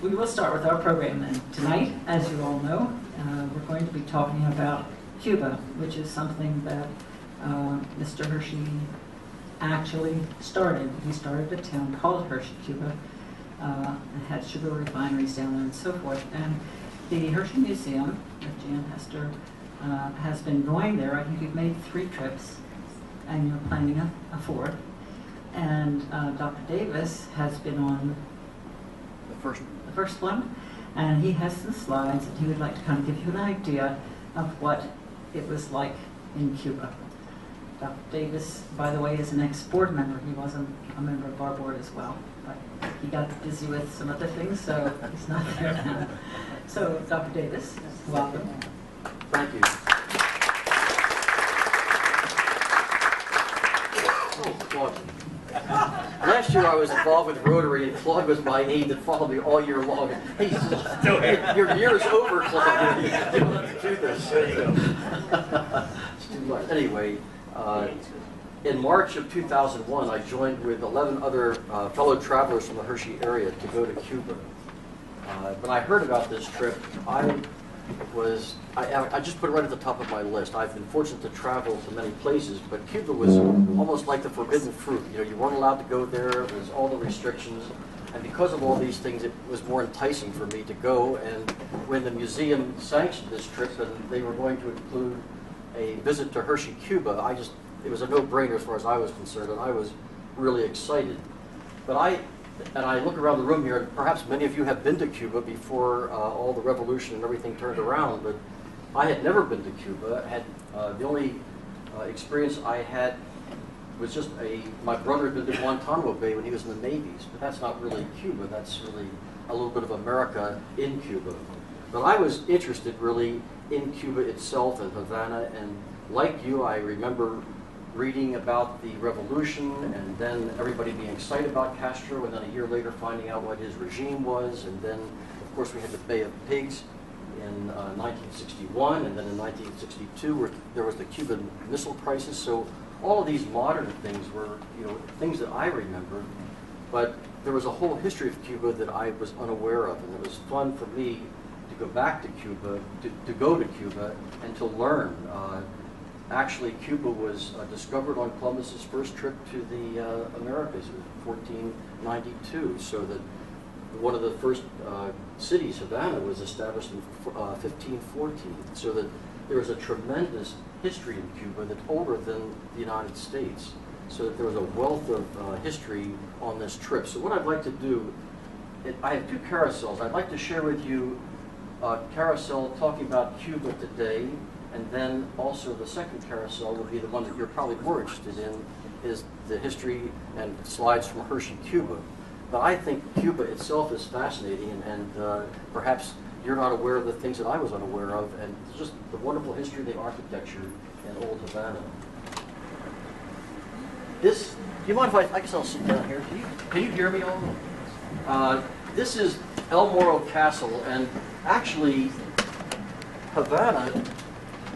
We will start with our program then. Tonight, as you all know, we're going to be talking about Cuba, which is something that Mr. Hershey actually started. He started a town called Hershey, Cuba. It had sugar refineries down there and so forth. And the Hershey Museum that Jan Hester has been going there. I think you've made 3 trips, and you're planning a 4th. And Dr. Davis has been on the first one, and he has some slides, and he would like to kind of give you an idea of what it was like in Cuba. Dr. Davis, by the way, is an ex-board member. He was a member of our board as well, but he got busy with some other things, so he's not there now. So, Dr. Davis, welcome. Thank you. Oh, Claude. Last year I was involved with Rotary, and Claude was my aide that followed me all year long. Hey, your year is over, Claude. You don't have to do this. It's too much. Anyway, in March of 2001, I joined with 11 other fellow travelers from the Hershey area to go to Cuba. When I heard about this trip, I just put it right at the top of my list. I've been fortunate to travel to many places, but Cuba was almost like the forbidden fruit. You know, you weren't allowed to go there. There was all the restrictions, and because of all these things, it was more enticing for me to go. And when the museum sanctioned this trip, and they were going to include a visit to Hershey, Cuba, it was a no-brainer as far as I was concerned, and I was really excited. But I look around the room here, and perhaps many of you have been to Cuba before all the revolution and everything turned around, but I had never been to Cuba. The only experience I had was just my brother had been to Guantanamo Bay when he was in the Navies, but that's not really Cuba. That's really a little bit of America in Cuba. But I was interested really in Cuba itself and Havana, and like you, I remember reading about the revolution, and then everybody being excited about Castro, and then a year later finding out what his regime was, and then of course we had the Bay of Pigs in 1961, and then in 1962 where there was the Cuban Missile Crisis. So all of these modern things were, you know, things that I remembered, but there was a whole history of Cuba that I was unaware of, and it was fun for me to go back to Cuba, to go to Cuba, and to learn. Actually, Cuba was discovered on Columbus's first trip to the Americas in 1492, so that one of the first cities, Havana, was established in 1514, so that there was a tremendous history in Cuba that's older than the United States, so that there was a wealth of history on this trip. So what I'd like to do, I have 2 carousels. I'd like to share with you a carousel talking about Cuba today, and then also the second carousel would be the one that you're probably more interested in, is the history and slides from Hershey, Cuba. But I think Cuba itself is fascinating, and perhaps you're not aware of the things that I was unaware of, and just the wonderful history of the architecture in Old Havana. Do you mind if I guess I'll sit down here. Can you hear me all? This is El Morro Castle, and actually Havana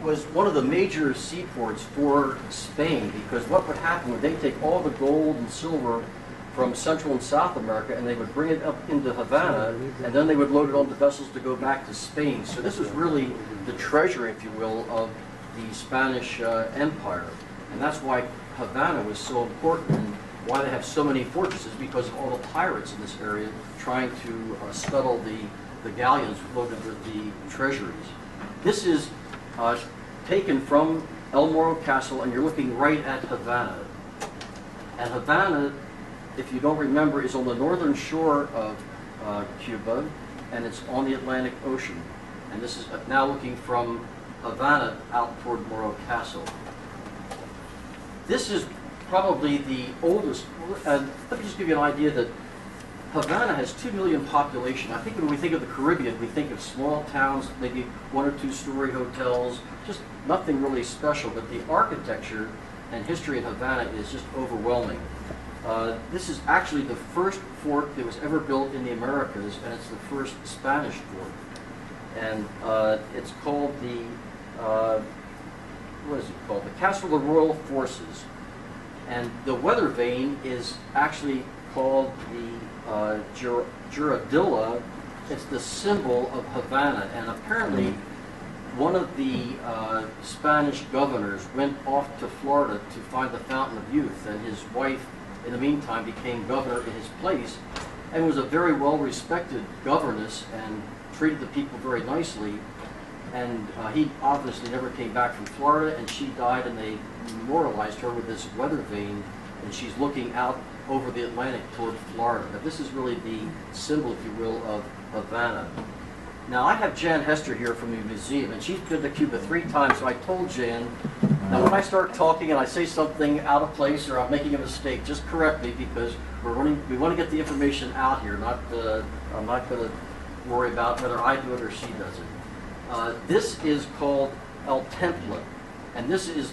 was one of the major seaports for Spain, because what would happen would they take all the gold and silver from Central and South America, and they would bring it up into Havana, and then they would load it onto vessels to go back to Spain. So this was really the treasure, if you will, of the Spanish Empire. And that's why Havana was so important, and why they have so many fortresses, because of all the pirates in this area trying to scuttle the galleons loaded with the treasuries. This is taken from El Morro Castle, and you're looking right at Havana. And Havana, if you don't remember, is on the northern shore of Cuba, and it's on the Atlantic Ocean. And this is now looking from Havana out toward Morro Castle. This is probably the oldest, let me just give you an idea that Havana has 2 million population. I think when we think of the Caribbean, we think of small towns, maybe 1 or 2 story hotels, just nothing really special. But the architecture and history in Havana is just overwhelming. This is actually the first fort that was ever built in the Americas, and it's the first Spanish fort. And it's called what is it called? The Castle of the Royal Forces. And the weather vane is actually called the Juradilla It's the symbol of Havana, and apparently one of the Spanish governors went off to Florida to find the Fountain of Youth, and his wife, in the meantime, became governor in his place, and was a very well-respected governess and treated the people very nicely. And he obviously never came back from Florida, and she died, and they memorialized her with this weather vane, and she's looking out over the Atlantic toward Florida. But this is really the symbol, if you will, of Havana. Now, I have Jan Hester here from the museum, and she's been to Cuba 3 times, so I told Jan, now when I start talking and I say something out of place or I'm making a mistake, just correct me, because we want to get the information out here. I'm not going to worry about whether I do it or she does it. This is called El Temple, and this is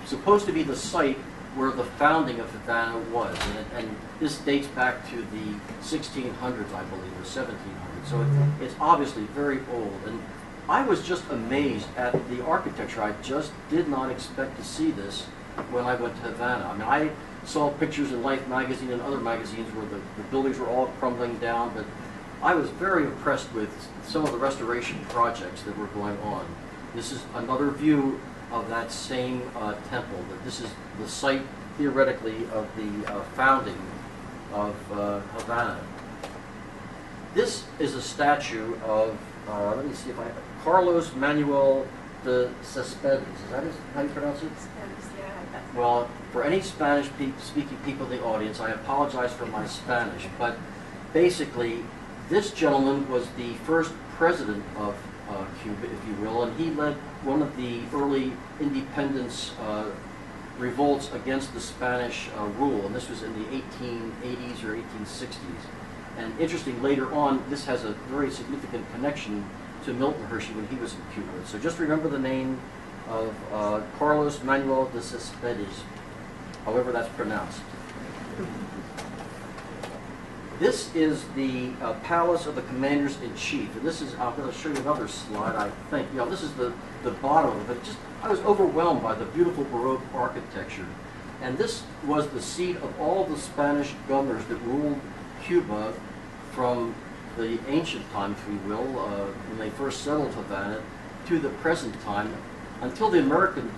supposed to be the site where the founding of Havana was, and this dates back to the 1600s, I believe, or 1700s. So it's obviously very old, and I was just amazed at the architecture. I just did not expect to see this when I went to Havana. I mean, I saw pictures in Life magazine and other magazines where the buildings were all crumbling down, but I was very impressed with some of the restoration projects that were going on. This is another view of that same temple. That this is the site, theoretically, of the founding of Havana. This is a statue of, let me see if I, Carlos Manuel de Cespedes. Is that how you pronounce it? Well, for any Spanish-speaking people in the audience, I apologize for my Spanish, but basically, this gentleman was the first president of Cuba, if you will, and he led one of the early independence revolts against the Spanish rule, and this was in the 1880s or 1860s. And interesting, later on, this has a very significant connection to Milton Hershey when he was in Cuba. So just remember the name of Carlos Manuel de Cespedes, however that's pronounced. This is the Palace of the Commanders-in-Chief, and this is, I'm going to show you another slide, I think. You know, this is the bottom of it. I was overwhelmed by the beautiful Baroque architecture. And this was the seat of all the Spanish governors that ruled Cuba from the ancient time, if you will, when they first settled Havana, to the present time, until the American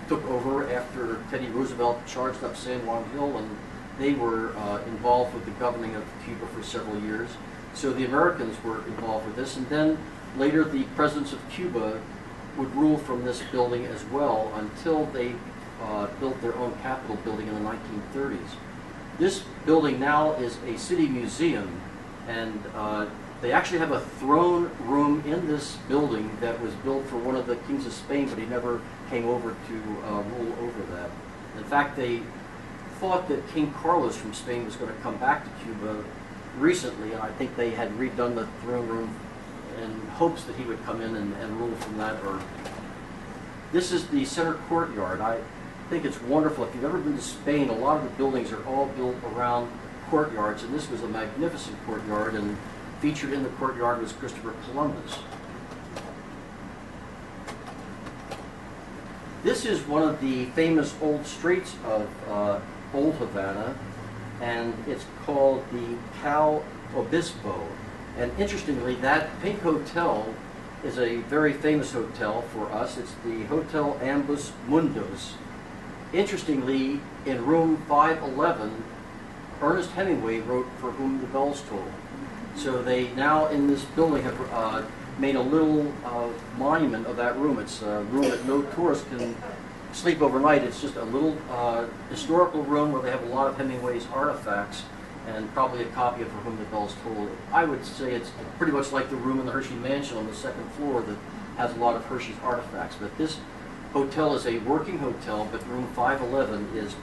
took over after Teddy Roosevelt charged up San Juan Hill, and they were involved with the governing of Cuba for several years. So the Americans were involved with this, and then later the presidents of Cuba would rule from this building as well until they built their own Capitol building in the 1930s. This building now is a city museum, and they actually have a throne room in this building that was built for one of the kings of Spain, but he never came over to rule over that. In fact, they thought that King Carlos from Spain was going to come back to Cuba recently, and I think they had redone the throne room in hopes that he would come in and rule from that. Or this is the center courtyard. I think it's wonderful. If you've ever been to Spain, a lot of the buildings are all built around courtyards, and this was a magnificent courtyard, and featured in the courtyard was Christopher Columbus. This is one of the famous old streets of Old Havana, and it's called the Cal Obispo. And interestingly, that pink hotel is a very famous hotel for us. It's the Hotel Ambos Mundos. Interestingly, in room 511, Ernest Hemingway wrote For Whom the Bells Toll. So they now in this building have made a little monument of that room. It's a room that no tourist can sleep overnight. It's just a little historical room where they have a lot of Hemingway's artifacts and probably a copy of For Whom the Bells Toll. I would say it's pretty much like the room in the Hershey Mansion on the second floor that has a lot of Hershey's artifacts. But this hotel is a working hotel, but room 511 is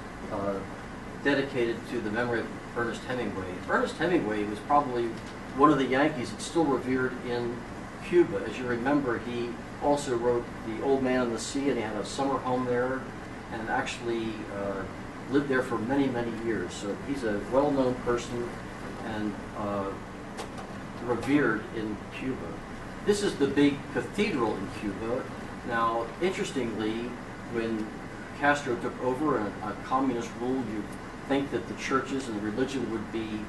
dedicated to the memory of Ernest Hemingway. Ernest Hemingway was probably one of the Yankees that's still revered in Cuba. As you remember, he also wrote The Old Man and the Sea, and he had a summer home there, and actually lived there for many, many years. So he's a well-known person and revered in Cuba. This is the big cathedral in Cuba. Now, interestingly, when Castro took over a communist rule, you'd think that the churches and religion would be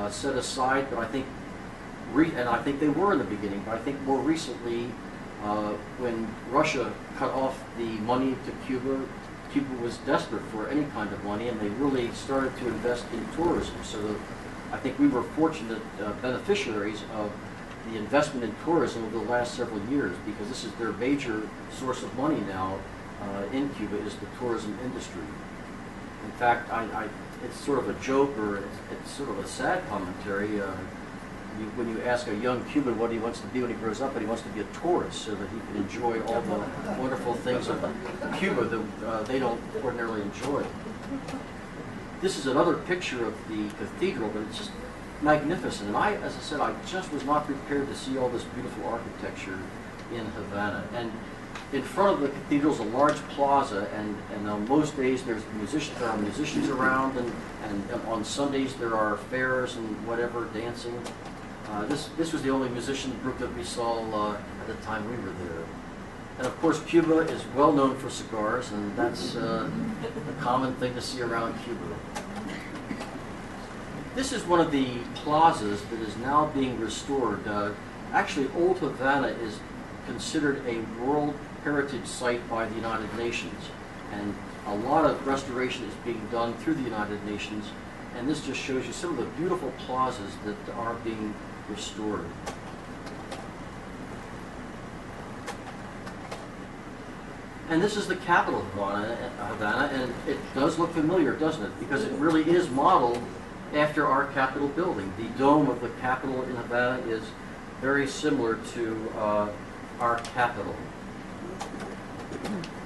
set aside, but I think and I think they were in the beginning, but I think more recently, when Russia cut off the money to Cuba, Cuba was desperate for any kind of money, and they really started to invest in tourism. So I think we were fortunate beneficiaries of the investment in tourism over the last several years, because this is their major source of money now in Cuba, is the tourism industry. In fact, it's sort of a joke, or it's sort of a sad commentary. When you ask a young Cuban what he wants to be when he grows up, and he wants to be a tourist so that he can enjoy all the wonderful things of Cuba that they don't ordinarily enjoy. This is another picture of the cathedral, but it's just magnificent. And as I said, I just was not prepared to see all this beautiful architecture in Havana. And in front of the cathedral is a large plaza, and on most days there are musicians around, and on Sundays there are fairs and whatever, dancing. This was the only musician group that we saw at the time we were there. And of course, Cuba is well known for cigars, and that's a common thing to see around Cuba. This is one of the plazas that is now being restored. Actually, Old Havana is considered a World Heritage Site by the United Nations, and a lot of restoration is being done through the United Nations, and this just shows you some of the beautiful plazas that are being restored. And this is the capital of Havana, and it does look familiar, doesn't it? Because it really is modeled after our Capitol building. The dome of the Capitol in Havana is very similar to our Capitol.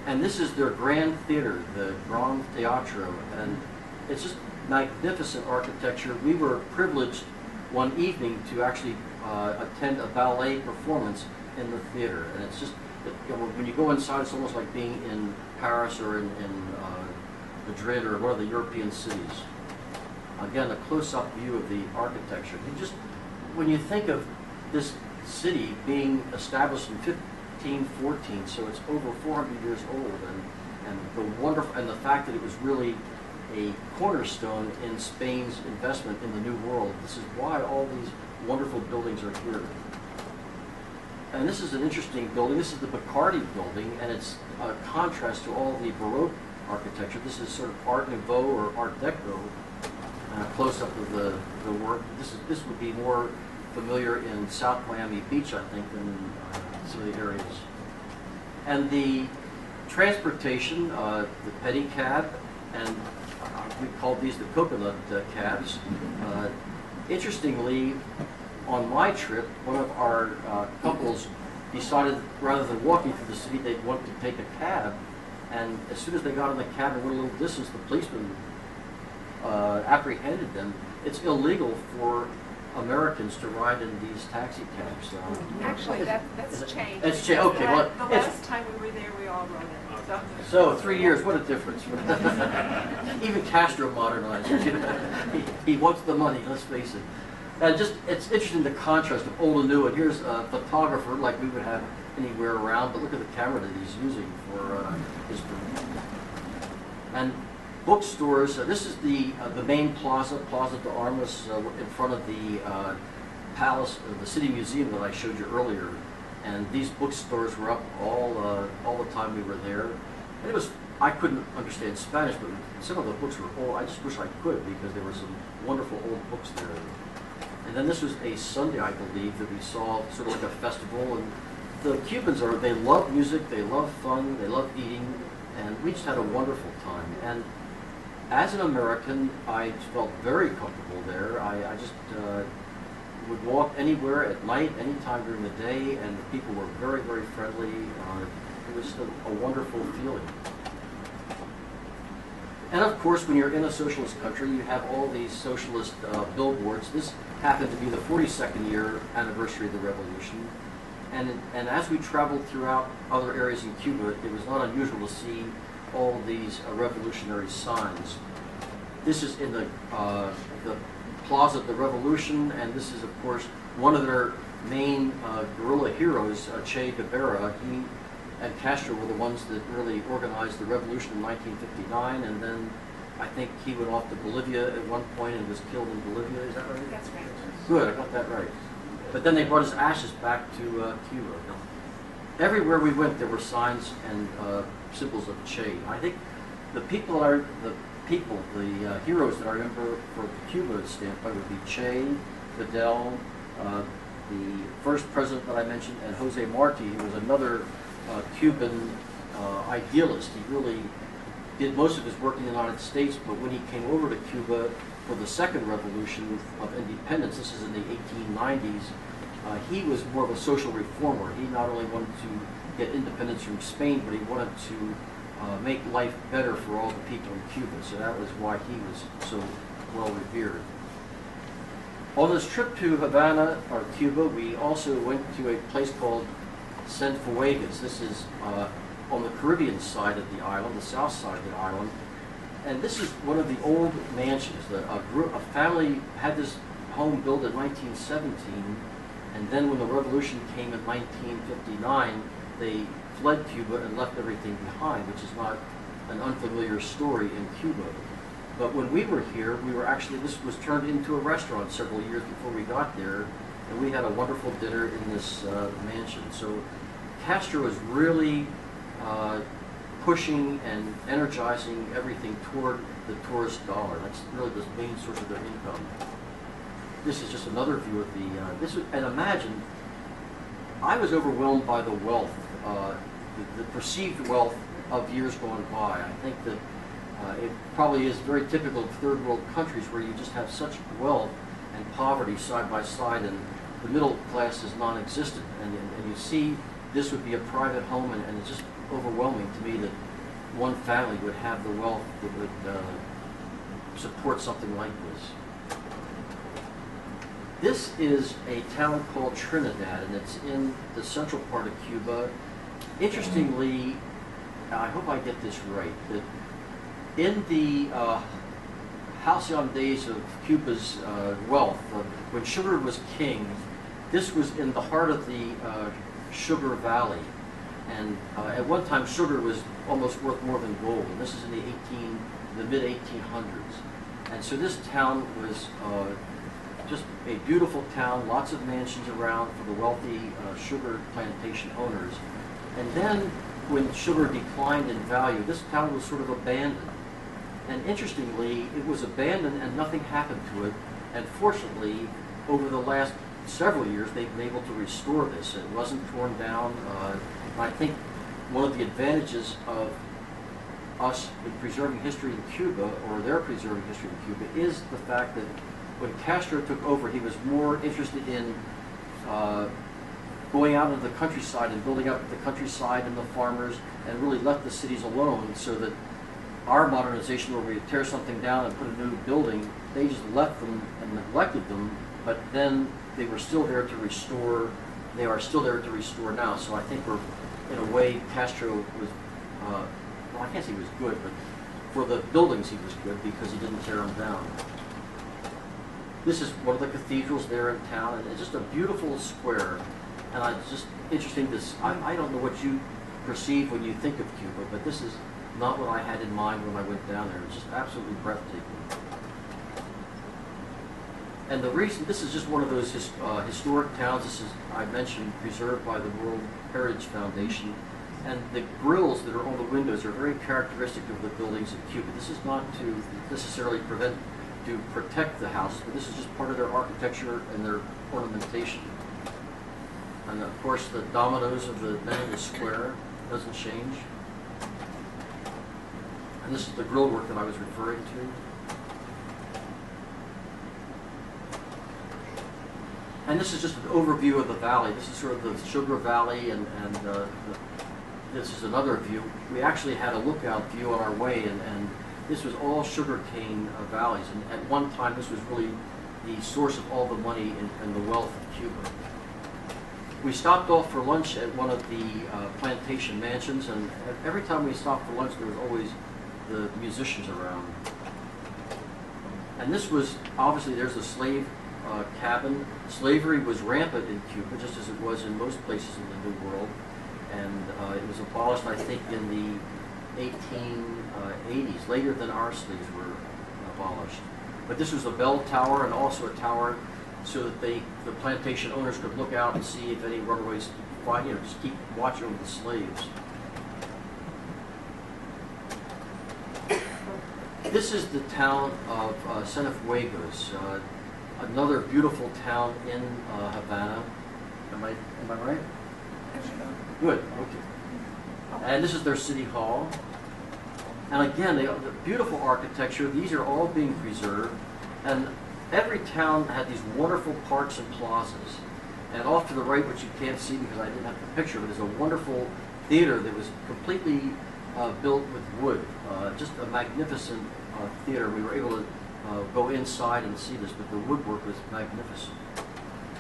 And this is their Grand Theater, the Grand Teatro, and it's just magnificent architecture. We were privileged one evening to actually attend a ballet performance in the theater, and it's just, when you go inside, it's almost like being in Paris or in Madrid or one of the European cities. Again, a close-up view of the architecture. When you think of this city being established in 1514, so it's over 400 years old, and the fact that it was really a cornerstone in Spain's investment in the New World. This is why all these wonderful buildings are here. And this is an interesting building. This is the Bacardi building, and it's a contrast to all the Baroque architecture. This is sort of Art Nouveau or Art Deco. Close-up of the work. This would be more familiar in South Miami Beach, I think, than some of the areas. And the transportation, the pedicab, and we called these the coconut cabs. Interestingly, on my trip, one of our couples decided rather than walking through the city, they'd want to take a cab. And as soon as they got in the cab and went a little distance, the policeman apprehended them. It's illegal for Americans to ride in these taxi cabs. Actually, that's changed. It's changed. Okay, well, the last time we were there, we all rode it. So 3 years, what a difference. Even Castro modernized. He wants the money, let's face it. And it's interesting, the contrast of old and new. And here's a photographer like we would have anywhere around, but look at the camera that he's using for his film. And bookstores. This is the main plaza, Plaza de Armas, in front of the palace, the city museum that I showed you earlier. And these bookstores were up all the time we were there. And I couldn't understand Spanish, but some of the books were old. I just wish I could, because there were some wonderful old books there. And then this was a Sunday, I believe, that we saw sort of like a festival. And the Cubans they love music, they love fun, they love eating, and we just had a wonderful time. And as an American, I felt very comfortable there. I just would walk anywhere at night, any time during the day, and the people were very, very friendly. It was a wonderful feeling. And of course, when you're in a socialist country, you have all these socialist billboards. This happened to be the 42nd year anniversary of the revolution. And as we traveled throughout other areas in Cuba, it was not unusual to see all these revolutionary signs. This is in the Plaza of the Revolution, and this is, of course, one of their main guerrilla heroes, Che Guevara. He and Castro were the ones that really organized the revolution in 1959, and then I think he went off to Bolivia at one point and was killed in Bolivia. Is that right? That's right. Good, I got that right. But then they brought his ashes back to Cuba. Everywhere we went, there were signs and symbols of Che. I think the people that are the heroes that I remember for Cuba standpoint would be Che, Fidel, the first president that I mentioned, and Jose Marti, who was another Cuban idealist. He really did most of his work in the United States, but when he came over to Cuba for the second revolution of independence, this is in the 1890s, he was more of a social reformer. He not only wanted to get independence from Spain, but he wanted to make life better for all the people in Cuba. So that was why he was so well revered. On this trip to Havana, or Cuba, we also went to a place called Cienfuegos. This is on the Caribbean side of the island, the south side of the island. And this is one of the old mansions. A family had this home built in 1917, and then when the revolution came in 1959, they fled Cuba and left everything behind, which is not an unfamiliar story in Cuba. But when we were here, this was turned into a restaurant several years before we got there, and we had a wonderful dinner in this mansion. So Castro is really pushing and energizing everything toward the tourist dollar. That's really the main source of their income. This is just another view of and imagine, I was overwhelmed by the wealth, the perceived wealth of years gone by. I think that it probably is very typical of third world countries where you just have such wealth and poverty side by side, and the middle class is non-existent. And you see this would be a private home, and it's just overwhelming to me that one family would have the wealth that would support something like this. This is a town called Trinidad, and it's in the central part of Cuba. Interestingly, I hope I get this right, that in the halcyon days of Cuba's wealth, when sugar was king, this was in the heart of the Sugar Valley. And at one time, sugar was almost worth more than gold. And this is in the mid-1800s. And so this town was just a beautiful town, lots of mansions around for the wealthy sugar plantation owners. And then when sugar declined in value, this town was sort of abandoned. And interestingly, it was abandoned and nothing happened to it. And fortunately, over the last several years, they've been able to restore this. It wasn't torn down. I think one of the advantages of us in preserving history in Cuba, or their preserving history in Cuba, is the fact that when Castro took over, he was more interested in going out into the countryside and building up the countryside and the farmers, and really left the cities alone, so that our modernization, where we tear something down and put a new building, they just left them and neglected them, but then they were still there to restore. They are still there to restore now. So I think in a way, Castro was, well, I can't say he was good, but for the buildings he was good because he didn't tear them down. This is one of the cathedrals there in town, and it's just a beautiful square. And it's just interesting, I don't know what you perceive when you think of Cuba, but this is not what I had in mind when I went down there. It's just absolutely breathtaking. And the reason, this is just one of those historic towns. This is, I mentioned, preserved by the World Heritage Foundation. And the grills that are on the windows are very characteristic of the buildings in Cuba. This is not to necessarily protect the houses, but this is just part of their architecture and their ornamentation. And of course, the dominoes of the men in the square doesn't change. And this is the grill work that I was referring to. And this is just an overview of the valley. This is sort of the Sugar Valley, and this is another view. We actually had a lookout view on our way, and this was all sugarcane valleys. And at one time, this was really the source of all the money and the wealth of Cuba. We stopped off for lunch at one of the plantation mansions, and every time we stopped for lunch, there was always the musicians around. And this was, obviously, there's a slave cabin. Slavery was rampant in Cuba, just as it was in most places in the New World. And it was abolished, I think, in the 1880s, later than our slaves were abolished. But this was a bell tower and also a tower so that the plantation owners could look out and see if any runaways, just keep watch over the slaves. This is the town of Cienfuegos, another beautiful town in Havana. Am I right? Good. Okay. And this is their city hall. And again, the beautiful architecture. These are all being preserved, and every town had these wonderful parks and plazas. And off to the right, which you can't see because I didn't have the picture, but there's a wonderful theater that was completely built with wood. Just a magnificent theater. We were able to go inside and see this, but the woodwork was magnificent.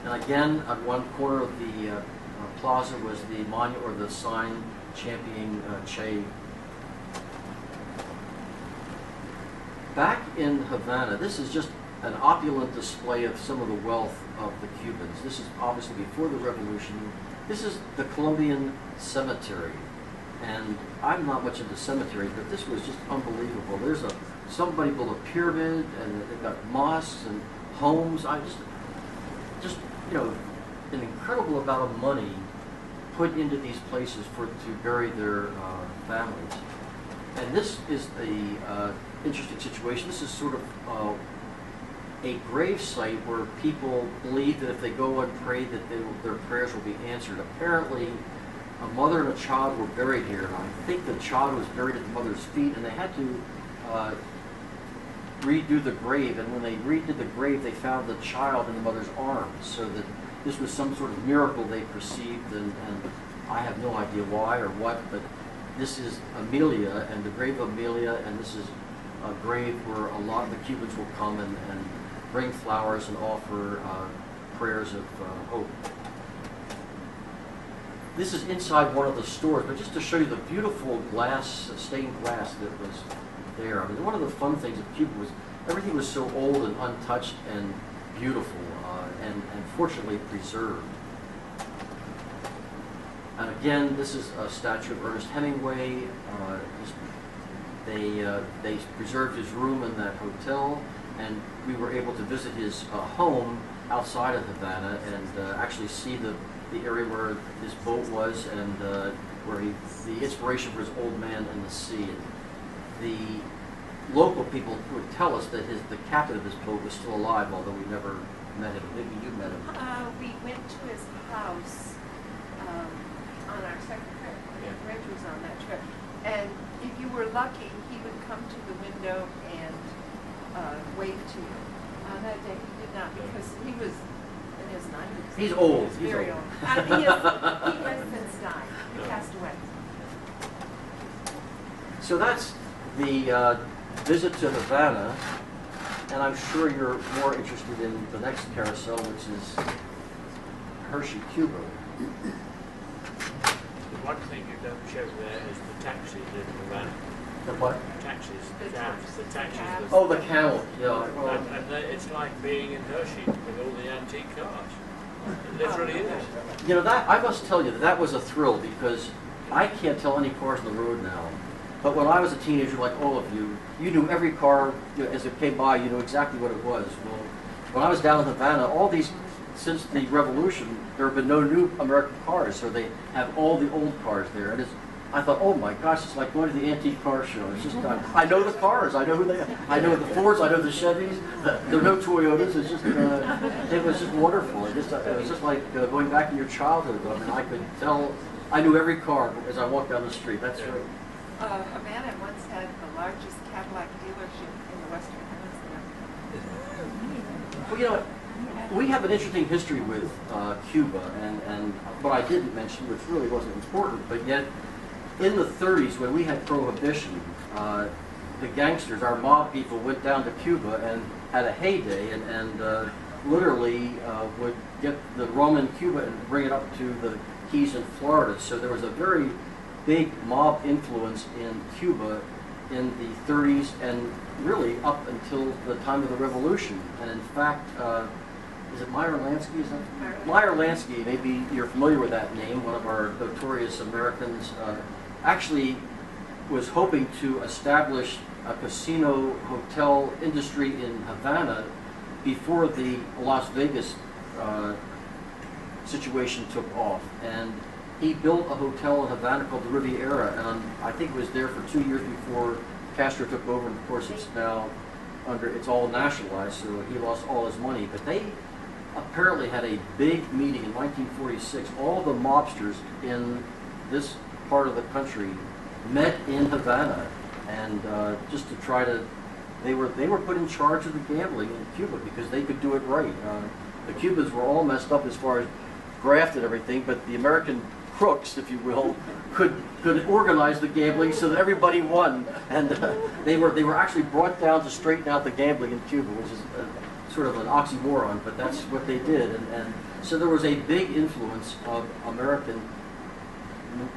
And again, at one corner of the plaza was the monument or the sign championing Che. Back in Havana, this is just an opulent display of some of the wealth of the Cubans. This is obviously before the revolution. This is the Colombian cemetery. And I'm not much into cemeteries, but this was just unbelievable. There's somebody built a pyramid, and they've got mosques and homes. Just an incredible amount of money put into these places to bury their families. And this is the interesting situation. This is sort of a grave site where people believe that if they go and pray that their prayers will be answered. Apparently, a mother and a child were buried here, and I think the child was buried at the mother's feet, and they had to redo the grave, and when they redid the grave, they found the child in the mother's arms, so that this was some sort of miracle they perceived, and I have no idea why or what, but this is Amelia, and the grave of Amelia, and this is a grave where a lot of the Cubans will come and bring flowers and offer prayers of hope. This is inside one of the stores, but just to show you the beautiful glass, stained glass that was there. I mean, one of the fun things of Cuba was everything was so old and untouched and beautiful, and fortunately preserved. And again, this is a statue of Ernest Hemingway. They preserved his room in that hotel, and we were able to visit his home outside of Havana and actually see the area where his boat was, and where the inspiration for his old man and the sea. And the local people would tell us that the captain of his boat was still alive, although we never met him. Maybe you met him. We went to his house on our second trip. Reg was on that trip. And if you were lucky, he would come to the window and wave to you. On that day, he did not, because he was in his 90s. He's old. He's very old. He has since died. He passed away. So that's the visit to Havana, and I'm sure you're more interested in the next carousel, which is Hershey, Cuba. The one thing you don't show there is the taxis in Havana. The what? Taxis, The cabs, the taxis. cabs. Oh, the camel. Yeah. Well, And it's like being in Hershey with all the antique cars. It literally is. you know, that I must tell you that was a thrill, because I can't tell any cars on the road now. But when I was a teenager, like all of you, you knew every car as it came by. You knew exactly what it was. Well, when I was down in Havana, all these, since the revolution, there have been no new American cars, so they have all the old cars there. And I thought, oh my gosh, it's like going to the antique car show. It's just, I know the cars. I know who they are. I know the Fords. I know the Chevys. There are no Toyotas. It's just, it was just wonderful. It was just like going back to your childhood. I mean, I could tell, I knew every car as I walked down the street. That's right. Havana once had the largest Cadillac dealership in the Western Hemisphere. Well, you know, we have an interesting history with Cuba, and what I didn't mention, which really wasn't important, but yet in the 30s, when we had prohibition, the gangsters, our mob people, went down to Cuba and had a heyday, and literally would get the rum in Cuba and bring it up to the Keys in Florida. So there was a very big mob influence in Cuba in the 30s and really up until the time of the revolution. And in fact, is it Meyer Lansky? Is that Meyer Lansky? Maybe you're familiar with that name. One of our notorious Americans actually was hoping to establish a casino hotel industry in Havana before the Las Vegas situation took off, and he built a hotel in Havana called the Riviera, and I think it was there for 2 years before Castro took over, and of course it's now it's all nationalized, so he lost all his money. But they apparently had a big meeting in 1946. All the mobsters in this part of the country met in Havana, and just to try to, they were put in charge of the gambling in Cuba because they could do it right. The Cubans were all messed up as far as graft and everything, but the American crooks, if you will, could organize the gambling so that everybody won, and they were actually brought down to straighten out the gambling in Cuba, which is sort of an oxymoron, but that's what they did, and so there was a big influence of American,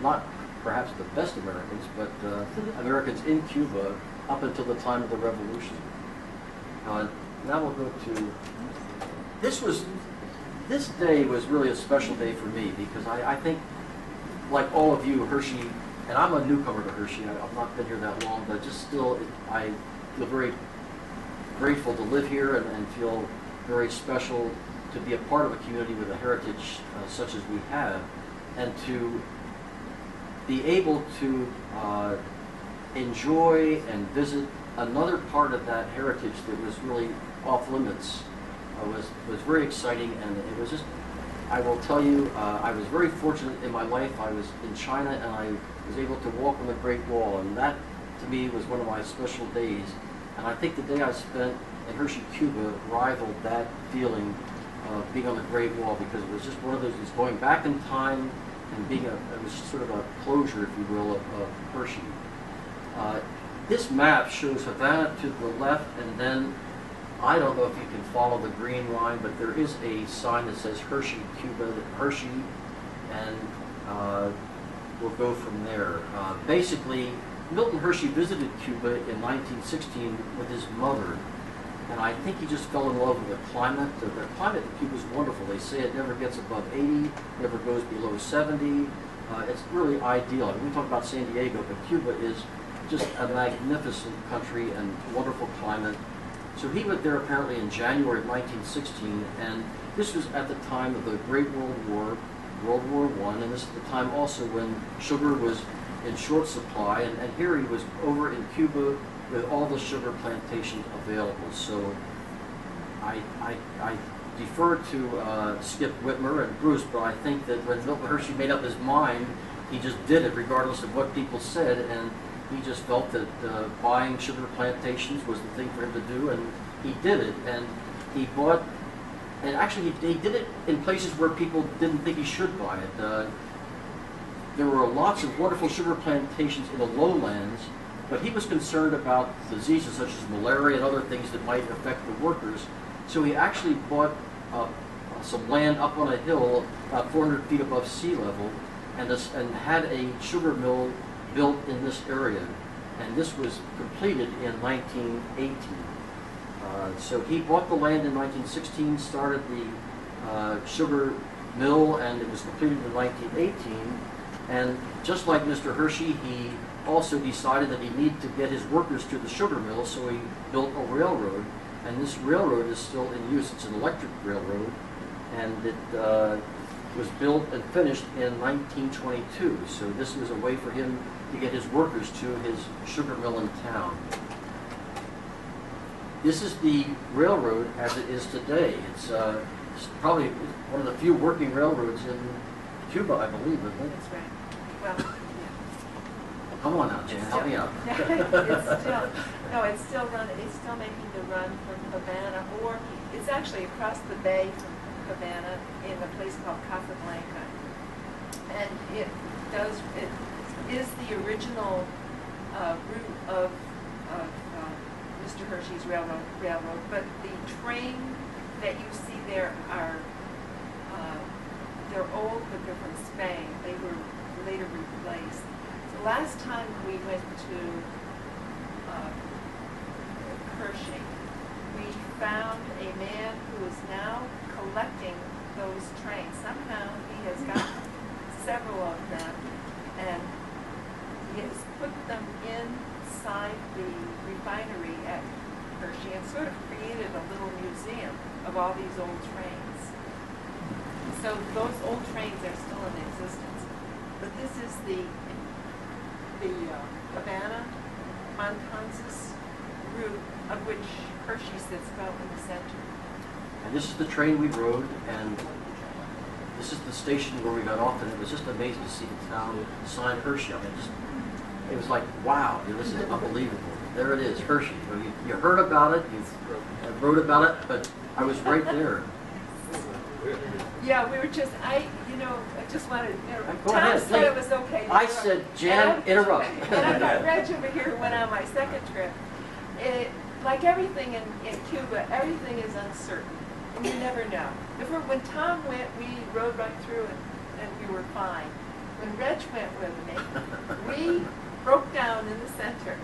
not perhaps the best Americans, but Americans in Cuba up until the time of the revolution. Now we'll go to, this day was really a special day for me because I think, like all of you, Hershey, and I'm a newcomer to Hershey, I've not been here that long, but just still, I feel very grateful to live here and feel very special to be a part of a community with a heritage such as we have, and to be able to enjoy and visit another part of that heritage that was really off limits was very exciting, and it was just, I will tell you, I was very fortunate in my life. I was in China and I was able to walk on the Great Wall, and that to me was one of my special days. And I think the day I spent in Hershey, Cuba rivaled that feeling of being on the Great Wall, because it was just one of those, it's going back in time and being it was sort of a closure, if you will, of Hershey. This map shows Havana to the left, and then I don't know if you can follow the green line, but there is a sign that says Hershey, Cuba, Hershey, and we'll go from there. Basically, Milton Hershey visited Cuba in 1916 with his mother, and I think he just fell in love with the climate. The climate in Cuba is wonderful. They say it never gets above 80, never goes below 70. It's really ideal. I mean, we talk about San Diego, but Cuba is just a magnificent country and wonderful climate. So he went there apparently in January of 1916, and this was at the time of the Great World War, World War I, and this is the time also when sugar was in short supply, and here he was over in Cuba with all the sugar plantations available. So I defer to Skip Whitmer and Bruce, but I think that when Milton Hershey made up his mind, he just did it regardless of what people said, and he just felt that buying sugar plantations was the thing for him to do, and he did it. And he bought, and actually he did it in places where people didn't think he should buy it. There were lots of wonderful sugar plantations in the lowlands, but he was concerned about diseases such as malaria and other things that might affect the workers. So he actually bought some land up on a hill about 400 feet above sea level, and had a sugar mill built in this area, and this was completed in 1918. So he bought the land in 1916, started the sugar mill, and it was completed in 1918. And just like Mr. Hershey, he also decided that he needed to get his workers to the sugar mill, so he built a railroad, and this railroad is still in use. It's an electric railroad, and it was built and finished in 1922. So this was a way for him to get his workers to his sugar mill in town. This is the railroad as it is today. It's probably one of the few working railroads in Cuba, I believe, isn't it? That's right. Well, yeah. Come on now, Jan, help me out. It's still running. It's still making the run from Havana, or it's actually across the bay from Havana in a place called Casablanca, and it is the original route of Mr. Hershey's railroad. But the train that you see there are they're old, but they're from Spain. They were later replaced. So last time we went to Hershey, we found a man who is now collecting those trains. Somehow he has got several of them, and he has put them inside the refinery at Hershey and sort of created a little museum. of all these old trains. So those old trains are still in existence. But this is the Havana, Matanzas route of which Hershey sits about in the center. And this is the train we rode, and this is the station where we got off, and it was just amazing to see the town sign Hershey. I mean, it was like, wow, this is unbelievable. There it is, Hershey. You heard about it, you wrote about it, but I was right there. Yeah, we were just, I just wanted to Go Tom ahead, said please. it was okay. to I interrupt. said, Jan, interrupt. And I've got Reg over here who went on my second trip. Like everything in Cuba, everything is uncertain. And you never know. When Tom went, we rode right through it, and we were fine. When Reg went with me, we broke down in the center.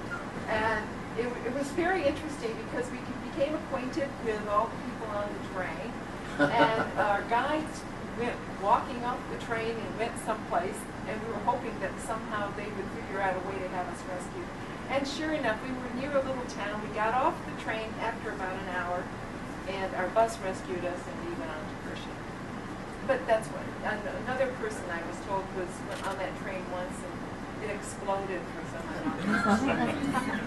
And it was very interesting because we became acquainted with all the people on the train. And our guides went walking off the train and went someplace, and we were hoping that somehow they would figure out a way to have us rescued. And sure enough, we were near a little town. We got off the train after about an hour, and our bus rescued us, and we went on to Hershey. But that's what another person I was told was on that train once, and it exploded for some reason.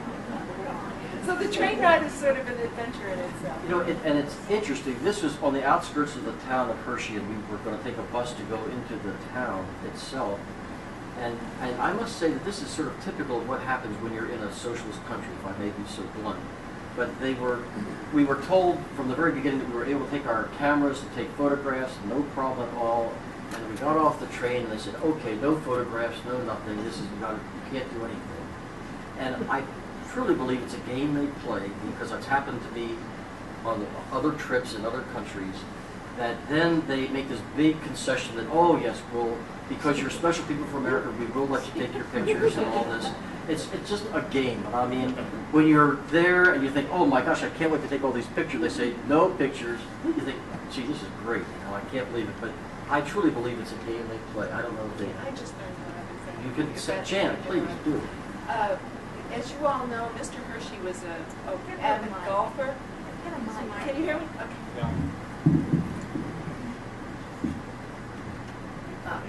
So the train ride is sort of an adventure in itself. You know, and it's interesting. This was on the outskirts of the town of Hershey, and we were going to take a bus to go into the town itself. And I must say that this is sort of typical of what happens when you're in a socialist country, if I may be so blunt. But we were told from the very beginning that we were able to take our cameras and take photographs, no problem at all. And we got off the train and they said, okay, no photographs, no nothing. You can't do anything. And I truly believe it's a game they play, because it's happened to me on other trips in other countries, that then they make this big concession that, oh yes, because you're special people from America, we will let you take your pictures and all this. It's just a game. I mean, when you're there and you think, oh my gosh, I can't wait to take all these pictures, they say, no pictures. You think, gee, this is great. I can't believe it. But I truly believe it's a game they play. I don't know if they... I just learned one other thing. You can say, Jan, please do. As you all know, Mr. Hershey was an avid golfer. Can you hear me? Okay.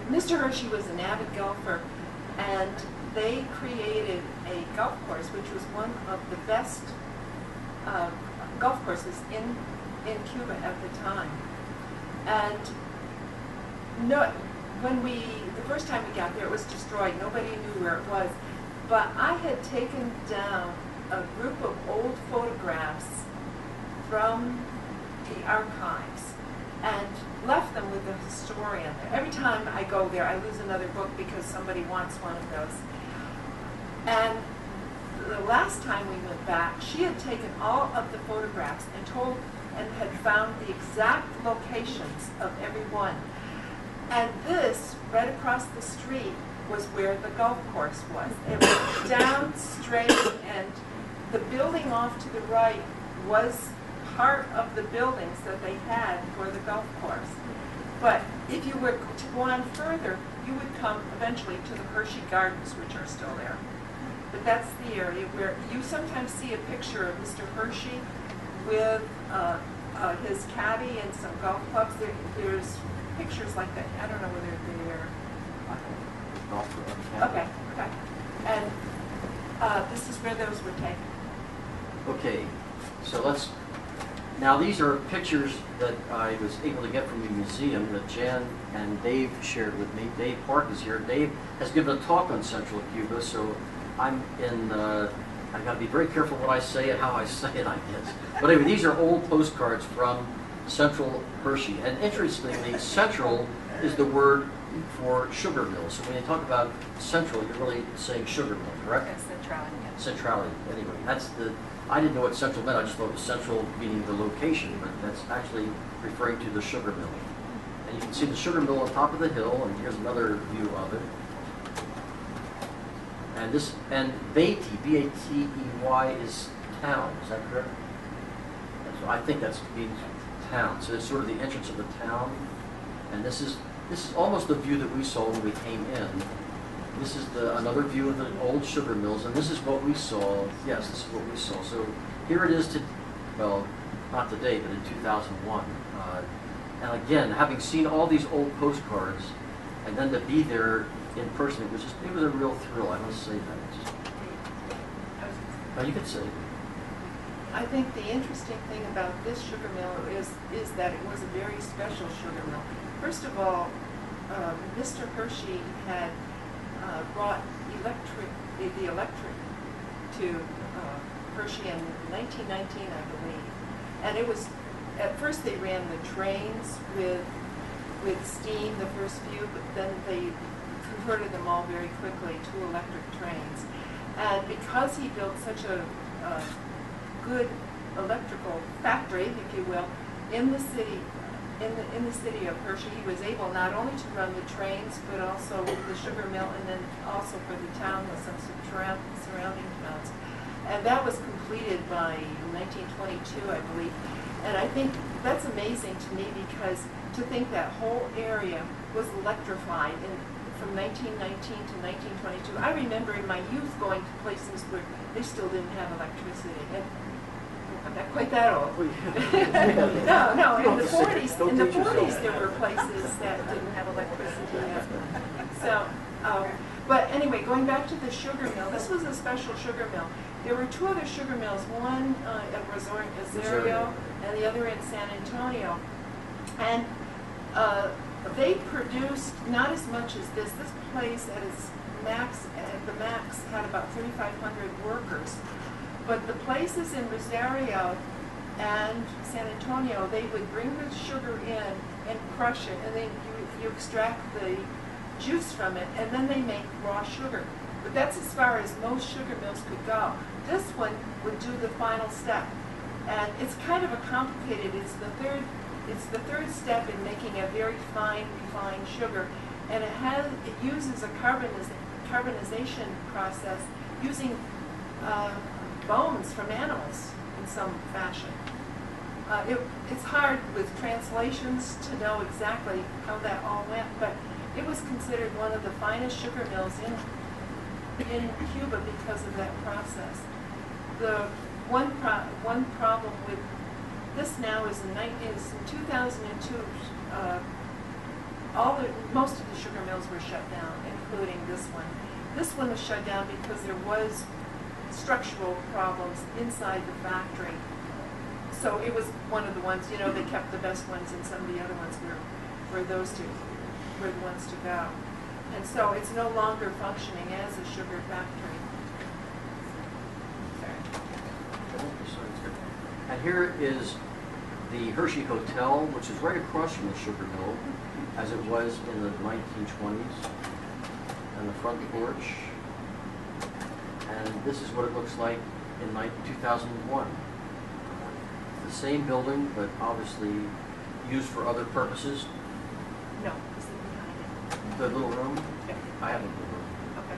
Mr. Hershey was an avid golfer, and they created a golf course, which was one of the best golf courses in Cuba at the time. And the first time we got there, it was destroyed. Nobody knew where it was. But I had taken down a group of old photographs from the archives and left them with the historian. Every time I go there, I lose another book because somebody wants one of those. And the last time we went back, she had taken all of the photographs and had found the exact locations of every one. And this, right across the street, was where the golf course was. It was down straight, and the building off to the right was part of the buildings that they had for the golf course. But if you were to go on further, you would come eventually to the Hershey Gardens, which are still there. But that's the area where you sometimes see a picture of Mr. Hershey with his caddy and some golf clubs. There's pictures like that. I don't know whether they're... Okay. And this is where those were taken. Okay, so now these are pictures that I was able to get from the museum that Jan and Dave shared with me. Dave Park is here. Dave has given a talk on Central Cuba, so I've got to be very careful what I say and how I say it, I guess. But anyway, these are old postcards from Central Hershey. And interestingly, Central is the word for sugar mill. So when you talk about Central, you're really saying sugar mill, correct? That's centrality. Centrality. Anyway, I didn't know what Central meant. I just thought it was central meaning the location, but that's actually referring to the sugar mill. And you can see the sugar mill on top of the hill, and here's another view of it. And Beatty, B-A-T-E-Y, is town. Is that correct? So I think that means town. So it's sort of the entrance of the town. And this is almost the view that we saw when we came in. This is another view of the old sugar mills, and this is what we saw. Yes, this is what we saw. So here it is not today, but in 2001. And again, having seen all these old postcards, and then to be there in person, it was a real thrill. I must say that. You could say. I think the interesting thing about this sugar mill is that it was a very special sugar mill. First of all, Mr. Hershey had brought the electric to Hershey in 1919, I believe. And it was, at first they ran the trains with steam, the first few, but then they converted them all very quickly to electric trains. And because he built such a good electrical factory, if you will, in the city of Hershey, he was able not only to run the trains, but also the sugar mill, and then also for the town with some surrounding towns. And that was completed by 1922, I believe. And I think that's amazing to me, because to think that whole area was electrified from 1919 to 1922. I remember in my youth going to places where they still didn't have electricity. And I'm not quite that old. No, in the 40s there were places that didn't have electricity yet. So, but anyway, going back to the sugar mill, this was a special sugar mill. There were two other sugar mills, one at Rosario and the other in San Antonio. And they produced not as much as this. This place at the max had about 3,500 workers. But the places in Rosario and San Antonio, they would bring the sugar in and crush it, and then you extract the juice from it, and then they make raw sugar. But that's as far as most sugar mills could go. This one would do the final step. And it's kind of a complicated, it's the third step in making a very fine, refined sugar. And it uses a carbonization process using bones from animals in some fashion. It's hard with translations to know exactly how that all went, but it was considered one of the finest sugar mills in Cuba because of that process. The one problem with this now is in 2002, most of the sugar mills were shut down, including this one. This one was shut down because there was structural problems inside the factory. So it was one of the ones, they kept the best ones, and some of the other ones were those two were the ones to go. And so it's no longer functioning as a sugar factory. And here is the Hershey Hotel, which is right across from the sugar mill, as it was in the 1920s, and the front porch. And this is what it looks like in 2001. The same building, but obviously used for other purposes. No, is it behind it? The little room? Yeah. I have a little room. Okay.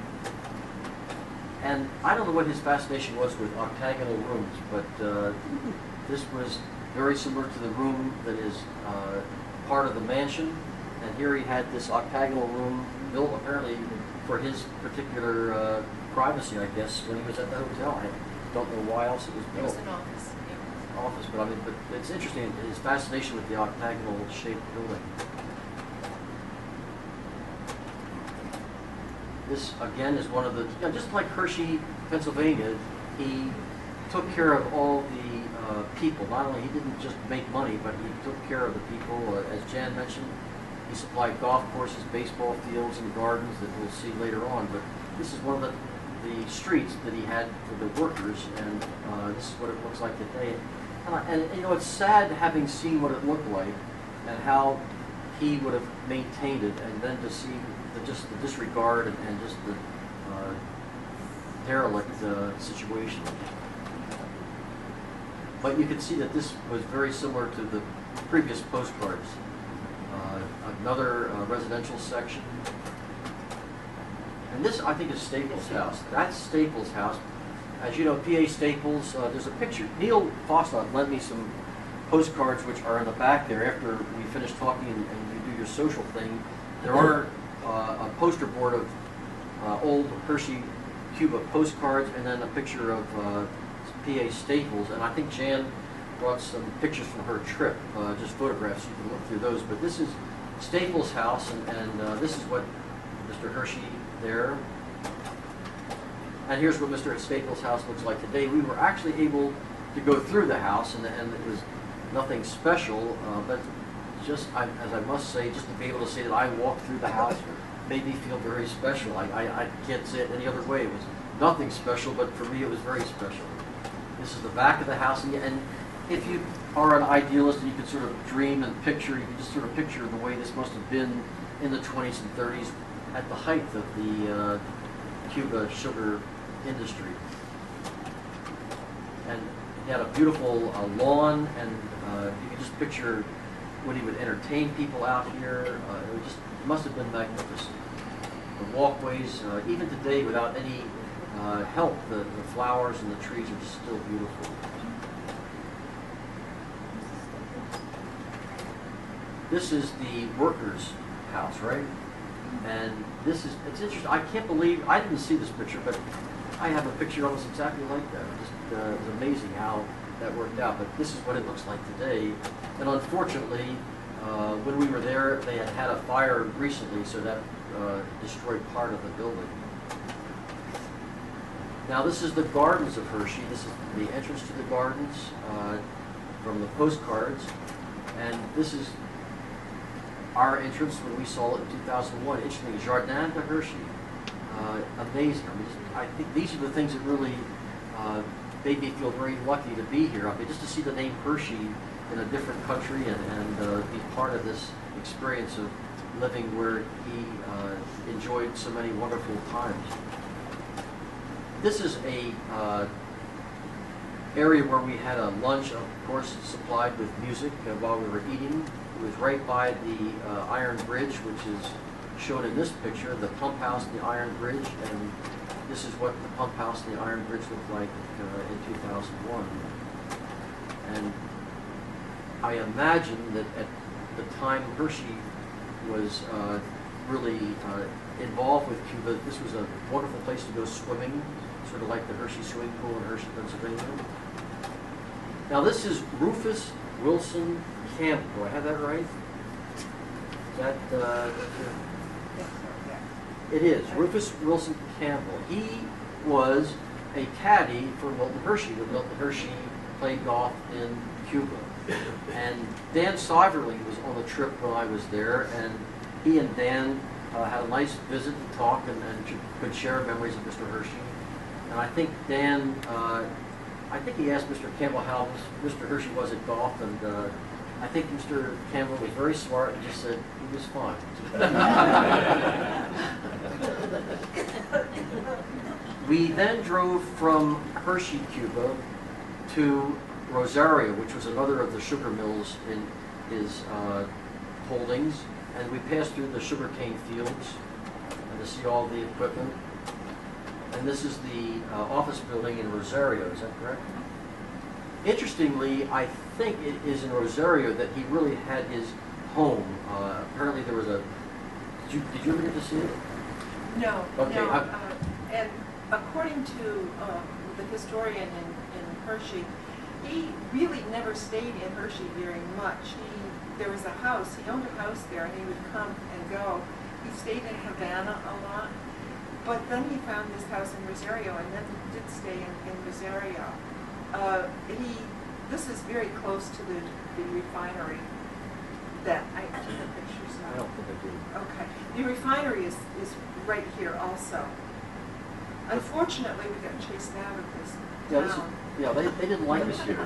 And I don't know what his fascination was with octagonal rooms, but this was very similar to the room that is part of the mansion. And here he had this octagonal room built apparently for his particular privacy, I guess, when he was at the hotel. I don't know why else it was It built. was an office. Yeah. Office, but it's interesting, his fascination with the octagonal shaped building. This again is one of the, just like Hershey, Pennsylvania, he took care of all the people. Not only he didn't just make money, but he took care of the people. As Jan mentioned, he supplied golf courses, baseball fields, and gardens that we'll see later on. But this is one of the streets that he had for the workers, and this is what it looks like today. And it's sad having seen what it looked like and how he would have maintained it, and then to see just the disregard and just the derelict situation. But you can see that this was very similar to the previous postcards. Another residential section. And this, I think, is Staples' house. That's Staples' house. As you know, PA Staples, there's a picture. Neil Fosnot lent me some postcards which are in the back there after we finish talking and you do your social thing. There are a poster board of old Hershey, Cuba postcards, and then a picture of PA Staples. And I think Jan brought some pictures from her trip, just photographs. You can look through those. But this is Staples' house, and this is what Mr. Hershey there. And here's what Mr. Staples' house looks like today. We were actually able to go through the house, and it was nothing special, but just, as I must say, just to be able to say that I walked through the house made me feel very special. I can't say it any other way. It was nothing special, but for me it was very special. This is the back of the house, and if you are an idealist and you could sort of dream and picture, you can just sort of picture the way this must have been in the 20s and 30s at the height of the Cuba sugar industry. And he had a beautiful lawn, and you can just picture when he would entertain people out here. It must have been magnificent. The walkways, even today, without any help, the flowers and the trees are just still beautiful. This is the workers' house, right? And this is, it's interesting. I can't believe, I didn't see this picture, but I have a picture almost exactly like that. It was amazing how that worked out. But this is what it looks like today. And unfortunately, when we were there, they had a fire recently, so that destroyed part of the building. Now this is the gardens of Hershey. This is the entrance to the gardens from the postcards. And this is our entrance when we saw it in 2001. Interesting, Jardin de Hershey. Amazing. I think these are the things that really made me feel very lucky to be here. I mean, just to see the name Hershey in a different country and be part of this experience of living where he enjoyed so many wonderful times. This is a area where we had a lunch, of course, supplied with music while we were eating. It was right by the Iron Bridge, which is shown in this picture, the pump house and the Iron Bridge, and this is what the pump house and the Iron Bridge looked like in 2001. And I imagine that at the time Hershey was really involved with Cuba, this was a wonderful place to go swimming, sort of like the Hershey swimming pool in Hershey, Pennsylvania. Now this is Rufus Wilson Campbell. Do I have that right? Is that, it is, Rufus Wilson Campbell. He was a caddy for Milton Hershey when Milton Hershey played golf in Cuba. And Dan Siverly was on the trip when I was there, and he and Dan had a nice visit and talk and could share memories of Mr. Hershey. And I think Dan, I think he asked Mr. Campbell how Mr. Hershey was at golf, and I think Mr. Campbell was very smart and just said he was fine. We then drove from Hershey, Cuba, to Rosario, which was another of the sugar mills in his holdings, and we passed through the sugarcane fields and to see all the equipment. And this is the office building in Rosario, is that correct? Interestingly, I think it is in Rosario that he really had his home. Apparently there was a, did you ever get to see it? No, Okay, no. And according to the historian in Hershey, he really never stayed in Hershey very much. There was a house, he owned a house there, and he would come and go. He stayed in Havana a lot, but then he found this house in Rosario, and then he did stay in Rosario. This is very close to the refinery that, I took the pictures now. I don't think I do. Okay. The refinery is right here also. Unfortunately, we got chased out of this town. Yeah, they didn't like us here.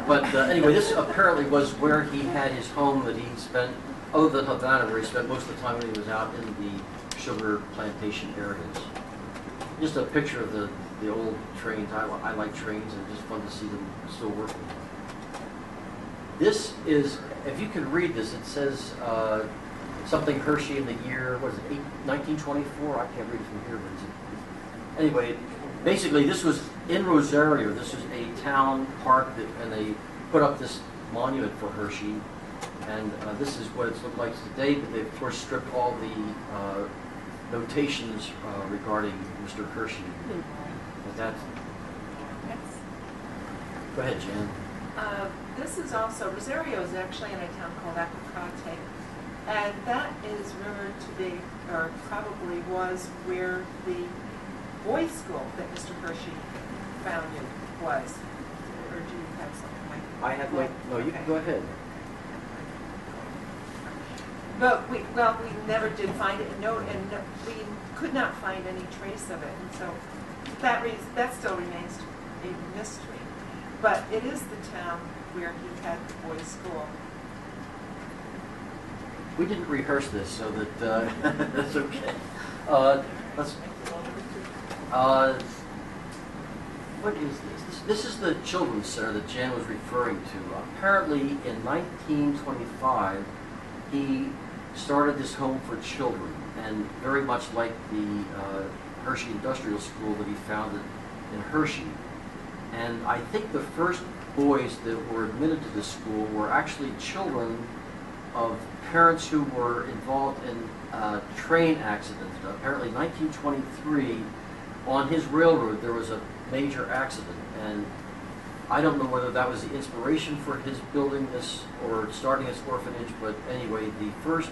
But anyway, this apparently was where he had his home that he spent, other than Havana, where he spent most of the time when he was out in the sugar plantation areas. Just a picture of the old trains. I like trains, and it's just fun to see them still working. This is, if you can read this, it says something Hershey in the year, what is it, 1924? I can't read it from here, but it's, anyway, basically this was in Rosario. This is a town park, and they put up this monument for Hershey, and this is what it's looked like today, but they of course stripped all the notations regarding Mr. Hershey. But that's, go ahead, Jan. This is also, Rosario is actually in a town called Acapulco, and that is rumored to be, or probably was, where the boys' school that Mr. Hershey founded was. Or do you have something like that? I have no, no, you can go ahead. But we never did find it, we could not find any trace of it, and so that still remains a mystery. But it is the town where he had the boys' school. We didn't rehearse this, so that that's okay. Let's. What is this? This is the children's center that Jan was referring to. Apparently, in 1925, he started this home for children, and very much like the Hershey Industrial School that he founded in Hershey. And I think the first boys that were admitted to this school were actually children of parents who were involved in a train accident. Apparently, 1923, on his railroad, there was a major accident, and I don't know whether that was the inspiration for his building this or starting this orphanage, but anyway, the first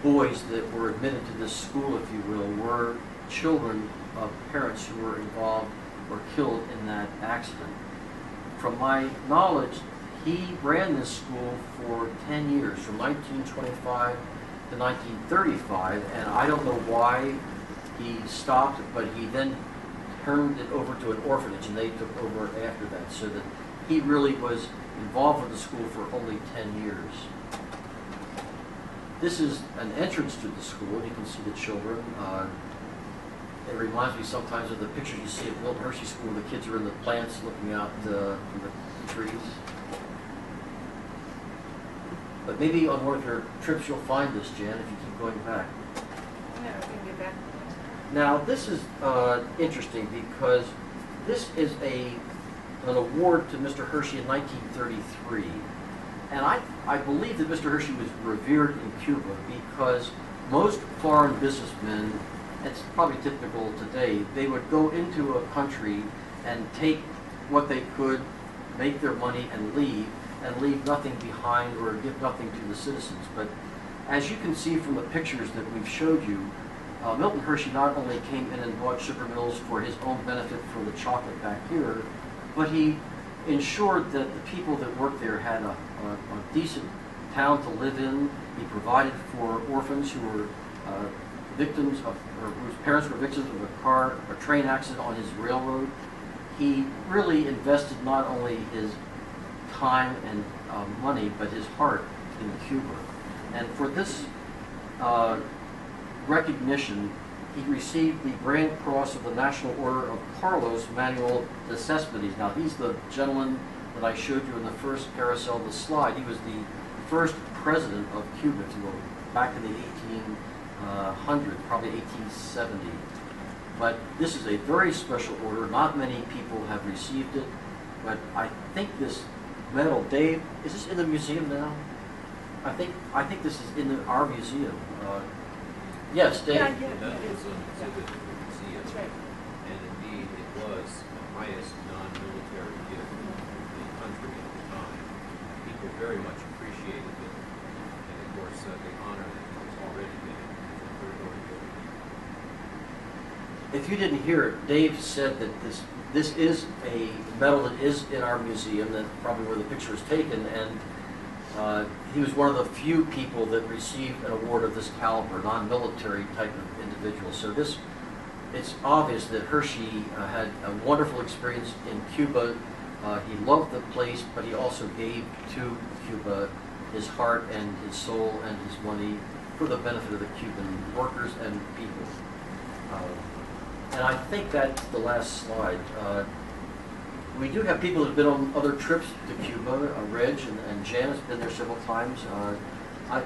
boys that were admitted to this school, if you will, were children of parents who were involved or killed in that accident. From my knowledge, he ran this school for 10 years, from 1925 to 1935, and I don't know why he stopped, but he then turned it over to an orphanage, and they took over after that, so that he really was involved with the school for only 10 years. This is an entrance to the school. You can see the children. It reminds me sometimes of the pictures you see at Milton Hershey School. The kids are in the plants looking out from the trees. But maybe on one of your trips you'll find this, Jan, if you keep going back. Yeah, we can get back. Now, this is interesting because this is an award to Mr. Hershey in 1933. And I believe that Mr. Hershey was revered in Cuba because most foreign businessmen, it's probably typical today, they would go into a country and take what they could, make their money, and leave nothing behind or give nothing to the citizens. But as you can see from the pictures that we've showed you, Milton Hershey not only came in and bought sugar mills for his own benefit for the chocolate back here, but he ensured that the people that worked there had a decent town to live in. He provided for orphans who were victims of, or whose parents were victims of a train accident on his railroad. He really invested not only his time and money, but his heart in Cuba. And for this recognition, he received the Grand Cross of the National Order of Carlos Manuel de Cespedes. Now, he's the gentleman that I showed you in the first carousel of the slide. He was the first president of Cuba, if you will, back in the 1800s, probably 1870. But this is a very special order. Not many people have received it, but I think this medal, Dave, is this in the museum now? I think this is in our museum. Yes, Dave. Yeah, The medal it was is. an exhibit in the museum. That's right. And indeed, it was the highest non-military gift of the country at the time. People very much appreciated it. And of course, the honor that was already given to the third. If you didn't hear it, Dave said that this is a medal that is in our museum, that's probably where the picture is taken, and he was one of the few people that received an award of this caliber, non-military type of individual. So it's obvious that Hershey had a wonderful experience in Cuba. He loved the place, but he also gave to Cuba his heart and his soul and his money for the benefit of the Cuban workers and people. And I think that's the last slide. We do have people that have been on other trips to Cuba. Reg and Jan has been there several times. I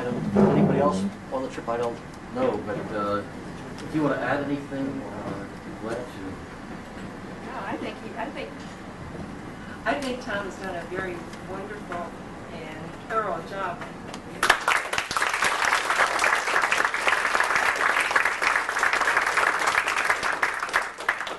don't know anybody else on the trip. I don't know, but if you want to add anything, I'd be glad to. No, I think Tom has done a very wonderful and thorough job